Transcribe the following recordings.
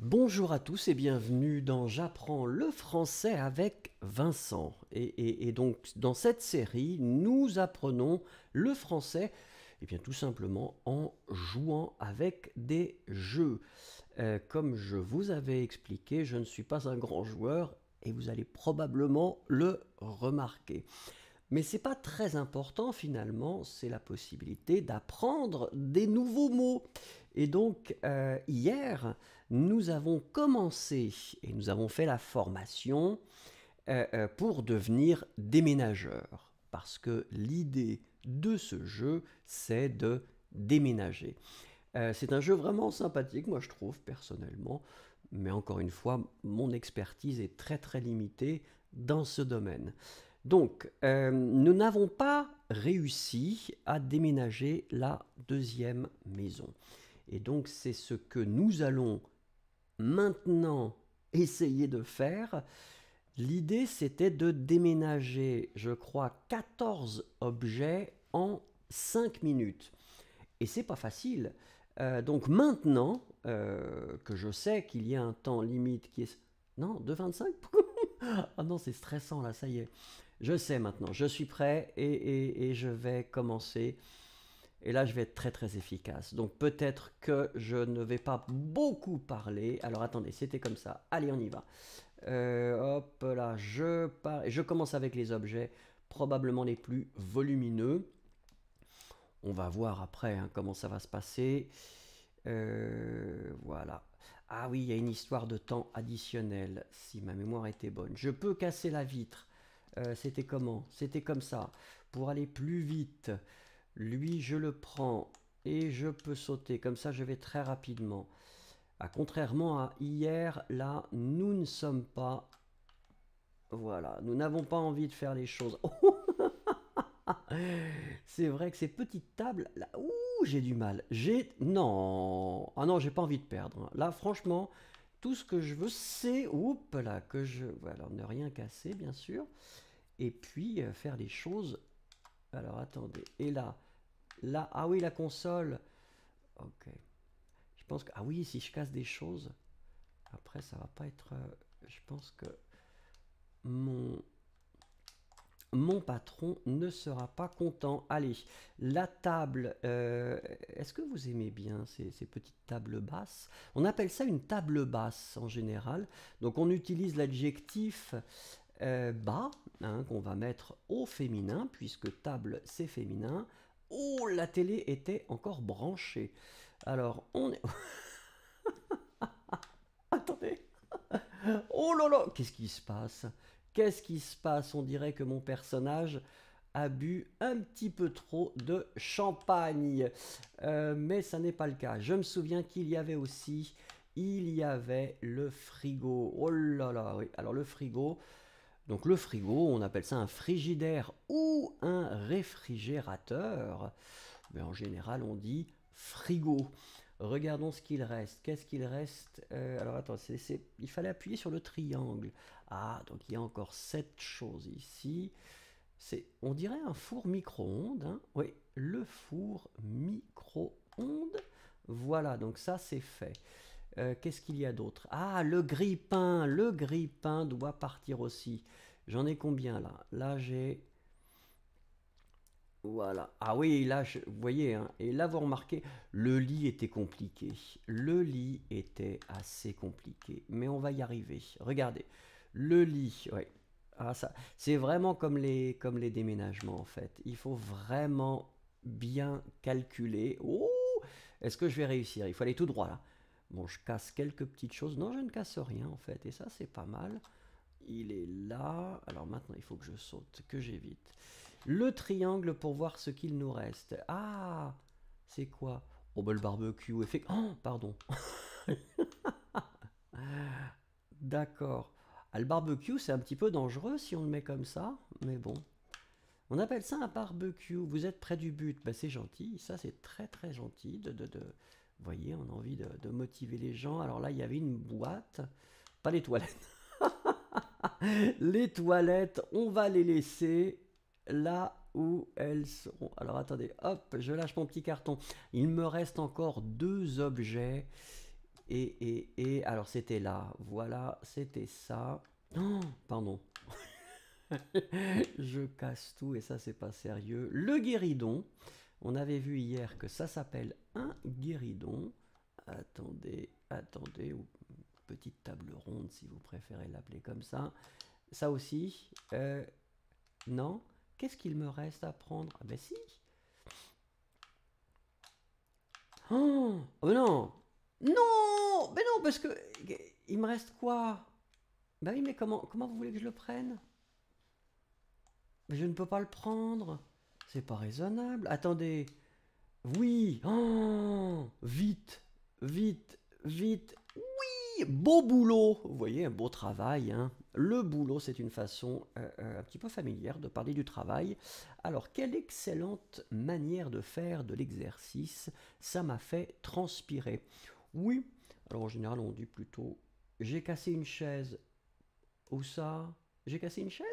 Bonjour à tous et bienvenue dans J'apprends le français avec Vincent. Et donc dans cette série, nous apprenons le français tout simplement en jouant avec des jeux. Comme je vous avais expliqué, je ne suis pas un grand joueur et vous allez probablement le remarquer. Mais c'est pas très important finalement, c'est la possibilité d'apprendre des nouveaux mots. Et donc hier, nous avons commencé et nous avons fait la formation pour devenir déménageur. Parce que l'idée de ce jeu, c'est de déménager. C'est un jeu vraiment sympathique, moi je trouve personnellement, mais encore une fois, mon expertise est très très limitée dans ce domaine. Donc, nous n'avons pas réussi à déménager la deuxième maison. Et donc, c'est ce que nous allons maintenant essayer de faire. L'idée, c'était de déménager, je crois, 14 objets en 5 minutes. Et c'est pas facile. Donc maintenant que je sais qu'il y a un temps limite qui est... Non, de 25. Ah non, c'est stressant là, ça y est. Je sais maintenant, je suis prêt et je vais commencer. Et là, je vais être très très efficace. Donc peut-être que je ne vais pas beaucoup parler. Alors attendez, c'était comme ça. Allez, on y va. Hop là, je commence avec les objets probablement les plus volumineux. On va voir après hein, comment ça va se passer. Voilà. Ah oui, il y a une histoire de temps additionnel, si ma mémoire était bonne. Je peux casser la vitre. C'était comment? C'était comme ça. Pour aller plus vite, lui, je le prends et je peux sauter. Comme ça, je vais très rapidement. Ah, contrairement à hier, là, nous ne sommes pas... Voilà, nous n'avons pas envie de faire les choses. C'est vrai que ces petites tables, là, ouh, j'ai du mal. Non, ah non, j'ai pas envie de perdre, hein. Là, franchement, tout ce que je veux, c'est, oups, là, que je, voilà, ne rien casser, bien sûr, et puis faire les choses. Alors, attendez, et là, ah oui, la console. Ok, je pense que, ah oui, si je casse des choses, après, ça va pas être, je pense que mon mon patron ne sera pas content. Allez, la table, est-ce que vous aimez bien ces petites tables basses? On appelle ça une table basse en général. Donc on utilise l'adjectif bas, hein, qu'on va mettre au féminin, puisque table c'est féminin. Oh, la télé était encore branchée. Alors on est... Attendez. Oh là là, qu'est-ce qui se passe? Qu'est-ce qui se passe? On dirait que mon personnage a bu un petit peu trop de champagne. Mais ça n'est pas le cas. Je me souviens qu'il y avait aussi, il y avait le frigo. Oh là là, oui. Alors le frigo, donc le frigo, on appelle ça un frigidaire ou un réfrigérateur. Mais en général, on dit frigo. Regardons ce qu'il reste. Qu'est-ce qu'il reste? Alors attends, il fallait appuyer sur le triangle. Ah, donc il y a encore 7 choses ici. On dirait un four micro-ondes, hein. Oui, le four micro-ondes. Voilà, donc ça c'est fait. Qu'est-ce qu'il y a d'autre? Ah, le grille-pain doit partir aussi. J'en ai combien là? Là j'ai... Voilà. Ah oui, là, vous voyez, hein, et là vous remarquez, le lit était compliqué. Le lit était assez compliqué, mais on va y arriver. Regardez, le lit, ouais. Ah, ça, c'est vraiment comme les déménagements en fait. Il faut vraiment bien calculer. Oh, est-ce que je vais réussir? Il faut aller tout droit là. Bon, je casse quelques petites choses. Non, je ne casse rien en fait, et ça c'est pas mal. Il est là. Alors maintenant, il faut que je saute, que j'évite. Le triangle pour voir ce qu'il nous reste. Ah, c'est quoi? Oh, bah le barbecue. Oh, pardon. D'accord. Ah, le barbecue, c'est un petit peu dangereux si on le met comme ça, mais bon. On appelle ça un barbecue. Vous êtes près du but. Bah, c'est gentil. Ça, c'est très très gentil. Vous voyez, on a envie de motiver les gens. Alors là, il y avait une boîte. Pas les toilettes. Les toilettes, on va les laisser là où elles seront. Alors attendez, hop, je lâche mon petit carton. Il me reste encore 2 objets. Alors c'était là, voilà, c'était ça. Oh, pardon. Je casse tout et ça c'est pas sérieux. Le guéridon, on avait vu hier que ça s'appelle un guéridon. Attendez, attendez, ou petite table ronde si vous préférez l'appeler comme ça. Ça aussi, non. Qu'est-ce qu'il me reste à prendre? Ah ben si. Oh, oh non, non, mais non, parce que il me reste quoi? Bah oui, mais comment vous voulez que je le prenne? Mais je ne peux pas le prendre. C'est pas raisonnable. Attendez. Oui. Oh, vite, vite, vite. Oui, beau boulot. Vous voyez, un beau travail, hein. Le boulot, c'est une façon un petit peu familière de parler du travail. Alors, quelle excellente manière de faire de l'exercice. Ça m'a fait transpirer. Oui. Alors, en général, on dit plutôt j'ai cassé une chaise. Où ça? J'ai cassé une chaise?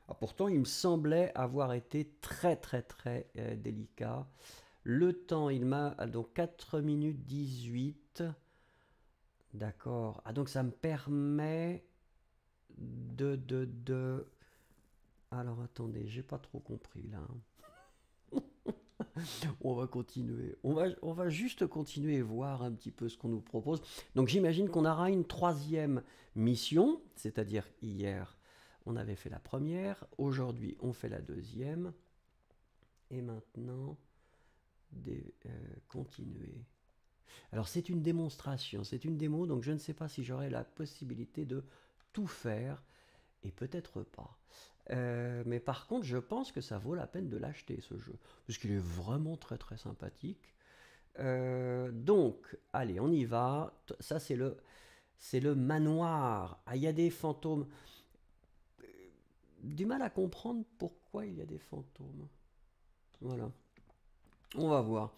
Ah, pourtant, il me semblait avoir été très très très délicat. Le temps, il m'a... Donc 4 minutes 18. D'accord. Ah, donc ça me permet de... Alors attendez, j'ai pas trop compris là. On va continuer. On va juste continuer et voir un petit peu ce qu'on nous propose. Donc j'imagine qu'on aura une troisième mission, c'est-à-dire hier, on avait fait la première, aujourd'hui on fait la deuxième, et maintenant, continuer. Alors c'est une démonstration, c'est une démo, donc je ne sais pas si j'aurai la possibilité de tout faire, et peut-être pas. Mais par contre, je pense que ça vaut la peine de l'acheter ce jeu, parce qu'il est vraiment très très sympathique. Donc, allez, on y va. Ça, c'est le manoir. Ah, il y a des fantômes. Du mal à comprendre pourquoi il y a des fantômes. Voilà. On va voir.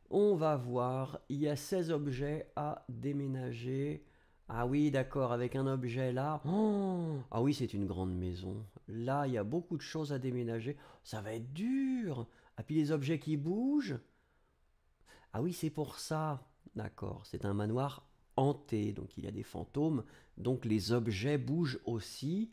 On va voir. Il y a 16 objets à déménager. Ah oui, d'accord, avec un objet là. Oh, ah oui, c'est une grande maison. Là, il y a beaucoup de choses à déménager. Ça va être dur. Ah, puis les objets qui bougent. Ah oui, c'est pour ça. D'accord, c'est un manoir hanté, donc il y a des fantômes, donc les objets bougent aussi.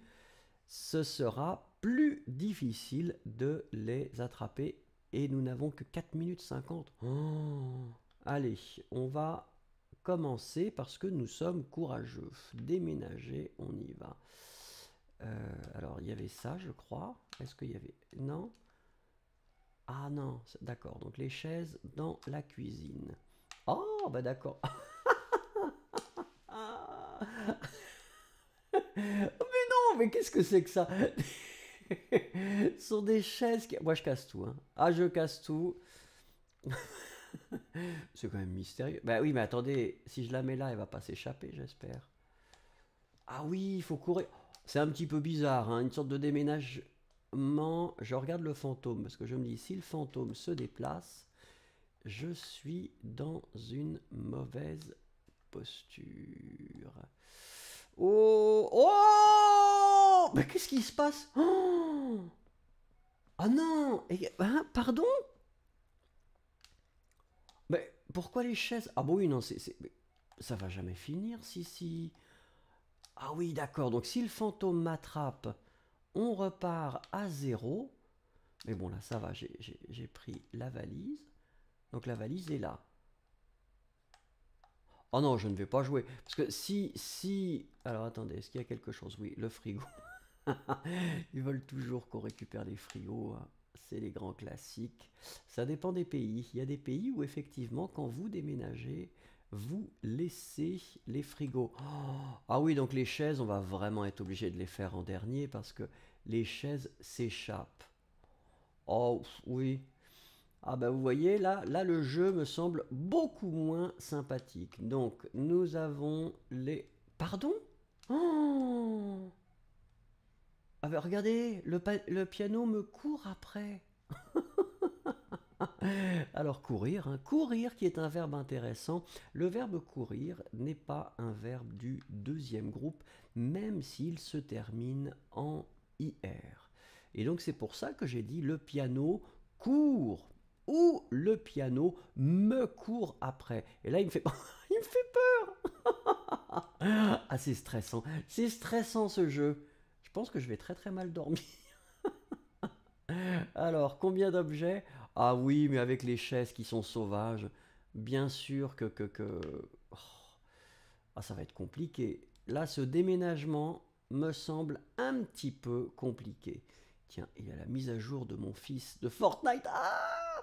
Ce sera plus difficile de les attraper et nous n'avons que 4 minutes 50. Oh, allez, on va commencer parce que nous sommes courageux. Déménager, on y va. Alors, il y avait ça, je crois. Est-ce qu'il y avait... Non. Ah non, d'accord. Donc les chaises dans la cuisine. Oh, bah d'accord. Ah. Mais non, mais qu'est-ce que c'est que ça? Ce sont des chaises qui... Moi, je casse tout, hein. Ah, je casse tout. C'est quand même mystérieux. Bah oui, mais attendez, si je la mets là, elle va pas s'échapper, j'espère. Ah oui, il faut courir. C'est un petit peu bizarre, hein, une sorte de déménagement. Je regarde le fantôme, parce que je me dis, si le fantôme se déplace, je suis dans une mauvaise posture. Oh, oh, mais qu'est-ce qui se passe? Oh, ah non, hein, pardon? Mais pourquoi les chaises? Ah bon oui, non, ça va jamais finir, si. Ah oui, d'accord, donc si le fantôme m'attrape, on repart à zéro. Mais bon, là, ça va, j'ai pris la valise. Donc la valise est là. Oh non, je ne vais pas jouer. Parce que si... Alors attendez, est-ce qu'il y a quelque chose? Oui, le frigo. Ils veulent toujours qu'on récupère les frigos, hein. C'est les grands classiques. Ça dépend des pays. Il y a des pays où effectivement, quand vous déménagez, vous laissez les frigos. Oh, ah oui, donc les chaises, on va vraiment être obligé de les faire en dernier parce que les chaises s'échappent. Oh oui. Ah bah vous voyez, là le jeu me semble beaucoup moins sympathique. Donc nous avons les... Pardon? Oh, ah bah regardez, le piano me court après. Alors courir, hein, courir qui est un verbe intéressant. Le verbe courir n'est pas un verbe du deuxième groupe, même s'il se termine en IR. Et donc c'est pour ça que j'ai dit le piano court ou le piano me court après. Et là il me fait... Il me fait peur. Ah, c'est stressant. C'est stressant ce jeu. Je pense que je vais très très mal dormir. Alors, combien d'objets? Ah oui, mais avec les chaises qui sont sauvages, bien sûr que... Oh, ah, ça va être compliqué. Là, ce déménagement me semble un petit peu compliqué. Tiens, il y a la mise à jour de mon fils de Fortnite. Ah,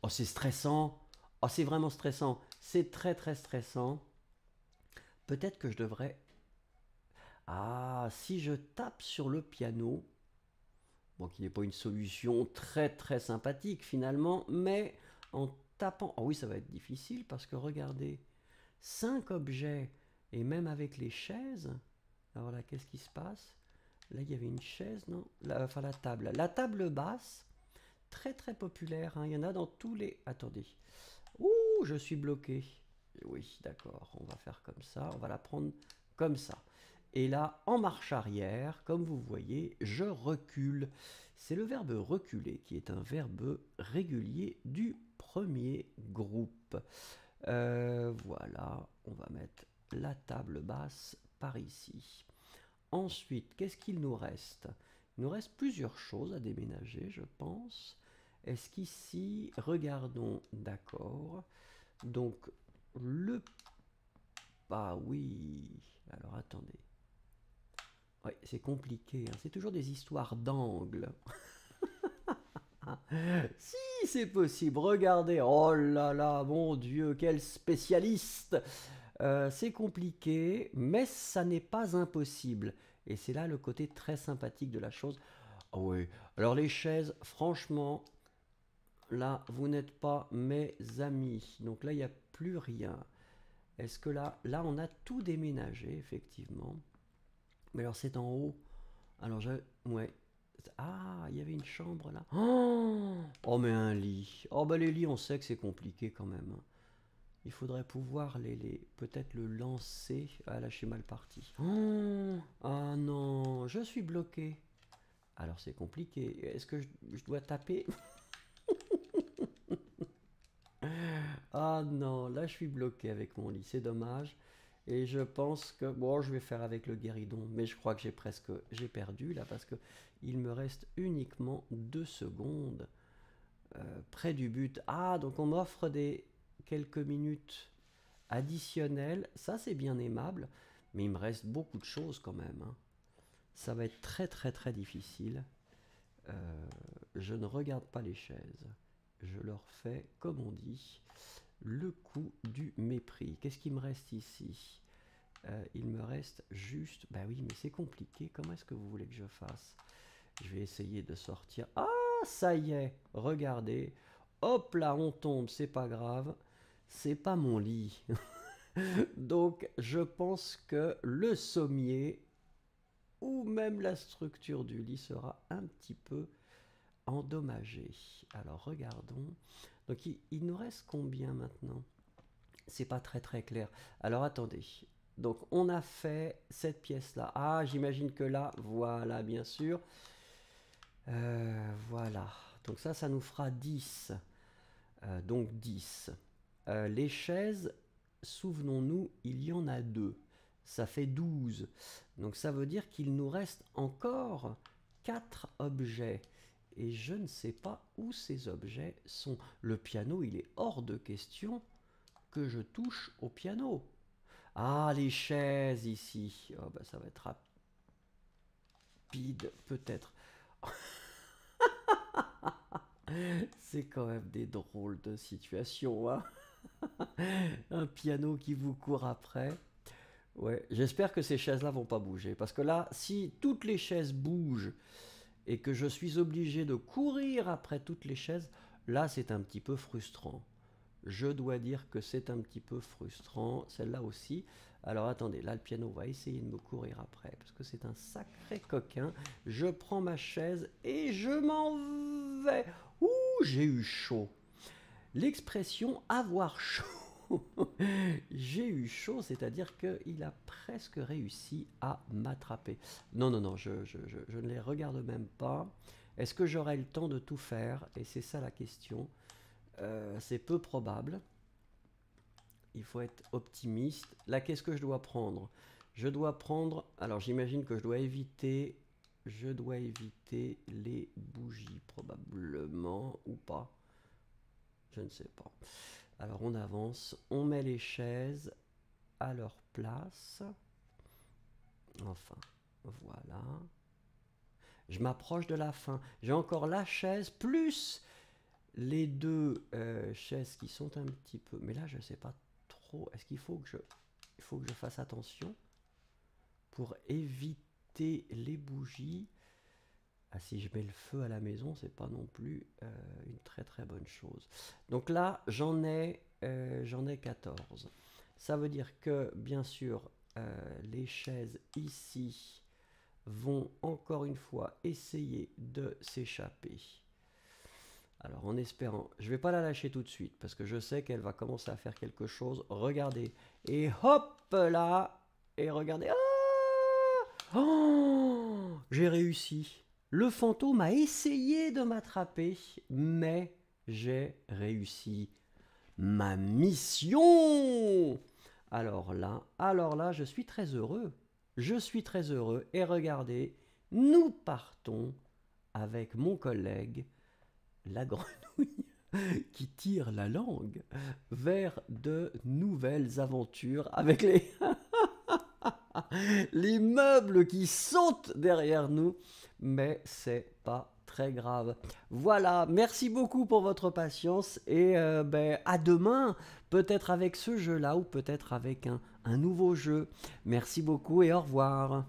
oh, c'est stressant. Oh, c'est vraiment stressant. C'est très très stressant. Peut-être que je devrais... Ah, si je tape sur le piano, bon, qui n'est pas une solution très très sympathique finalement, mais en tapant... Oh oui, ça va être difficile parce que regardez, 5 objets, et même avec les chaises, alors là, qu'est-ce qui se passe? Là, il y avait une chaise, non? Enfin, la table. La table basse, très très populaire, hein. Il y en a dans tous les... Attendez. Ouh, je suis bloqué. Oui, d'accord, on va faire comme ça, on va la prendre comme ça. Et là, en marche arrière, comme vous voyez, je recule. C'est le verbe reculer qui est un verbe régulier du premier groupe. Voilà, on va mettre la table basse par ici. Ensuite, qu'est-ce qu'il nous reste? Il nous reste plusieurs choses à déménager, je pense. Est-ce qu'ici, regardons, d'accord. Donc, le... Ah oui, alors attendez. Oui, c'est compliqué, hein. C'est toujours des histoires d'angle. Si, c'est possible, regardez. Oh là là, mon Dieu, quel spécialiste. C'est compliqué, mais ça n'est pas impossible. Et c'est là le côté très sympathique de la chose. Oh oui, alors les chaises, franchement, là, vous n'êtes pas mes amis. Donc là, il n'y a plus rien. Est-ce que là, on a tout déménagé, effectivement. Mais alors, c'est en haut. Alors, ouais. Ah, il y avait une chambre là. Oh, mais un lit. Oh, bah les lits, on sait que c'est compliqué quand même, hein. Il faudrait pouvoir peut-être le lancer. Ah, là, je suis mal parti. Ah non, je suis bloqué. Alors, c'est compliqué. Est-ce que je dois taper? Ah non, là, je suis bloqué avec mon lit. C'est dommage. Et je pense que, bon, je vais faire avec le guéridon, mais je crois que j'ai perdu là parce que il me reste uniquement 2 secondes près du but. Ah, donc on m'offre quelques minutes additionnelles. Ça, c'est bien aimable, mais il me reste beaucoup de choses quand même, hein. Ça va être très très très difficile. Je ne regarde pas les chaises. Je leur fais, comme on dit, le coup du mépris. Qu'est-ce qui me reste ici? Il me reste juste... Bah oui, mais c'est compliqué. Comment est-ce que vous voulez que je fasse? Je vais essayer de sortir. Ah, ça y est, regardez. Hop là, on tombe, c'est pas grave. C'est pas mon lit. Donc, je pense que le sommier ou même la structure du lit sera un petit peu endommagée. Alors, regardons. Donc, il nous reste combien maintenant? C'est pas très très clair. Alors, attendez. Donc, on a fait cette pièce-là. Ah, j'imagine que là, voilà, bien sûr. Voilà. Donc ça nous fera 10. Donc 10. Les chaises, souvenons-nous, il y en a 2. Ça fait 12. Donc ça veut dire qu'il nous reste encore 4 objets. Et je ne sais pas où ces objets sont. Le piano, il est hors de question que je touche au piano. Ah, les chaises ici. Oh, bah, ça va être rapide, peut-être. C'est quand même des drôles de situations, hein. Un piano qui vous court après. Ouais, j'espère que ces chaises-là vont pas bouger. Parce que là, si toutes les chaises bougent et que je suis obligé de courir après toutes les chaises, là, c'est un petit peu frustrant. Je dois dire que c'est un petit peu frustrant, celle-là aussi. Alors attendez, là le piano va essayer de me courir après, parce que c'est un sacré coquin. Je prends ma chaise et je m'en vais. Ouh, j'ai eu chaud. L'expression avoir chaud, j'ai eu chaud, c'est-à-dire qu'il a presque réussi à m'attraper. Non, non, non, je ne les regarde même pas. Est-ce que j'aurai le temps de tout faire? Et c'est ça la question. C'est peu probable. il faut être optimiste. Là, qu'est-ce que je dois prendre? Je dois prendre... Alors, j'imagine que je dois éviter les bougies, probablement, ou pas. Je ne sais pas. Alors, on avance. On met les chaises à leur place. Enfin, voilà. Je m'approche de la fin. J'ai encore la chaise, plus les deux chaises qui sont un petit peu... Mais là, je ne sais pas trop. Est-ce qu'il faut que je fasse attention pour éviter les bougies? Ah, si je mets le feu à la maison, c'est pas non plus une très très bonne chose. Donc là, j'en ai 14. Ça veut dire que, bien sûr, les chaises ici vont encore une fois essayer de s'échapper. Alors, en espérant, je vais pas la lâcher tout de suite, parce que je sais qu'elle va commencer à faire quelque chose. Regardez. Et hop là. Et regardez. Ah, oh, j'ai réussi. Le fantôme a essayé de m'attraper, mais j'ai réussi ma mission. Alors là, je suis très heureux. Je suis très heureux. Et regardez, nous partons avec mon collègue, la grenouille, qui tire la langue vers de nouvelles aventures avec les meubles qui sautent derrière nous, mais c'est pas très grave. Voilà, merci beaucoup pour votre patience et à demain, peut-être avec ce jeu-là ou peut-être avec un nouveau jeu. Merci beaucoup et au revoir.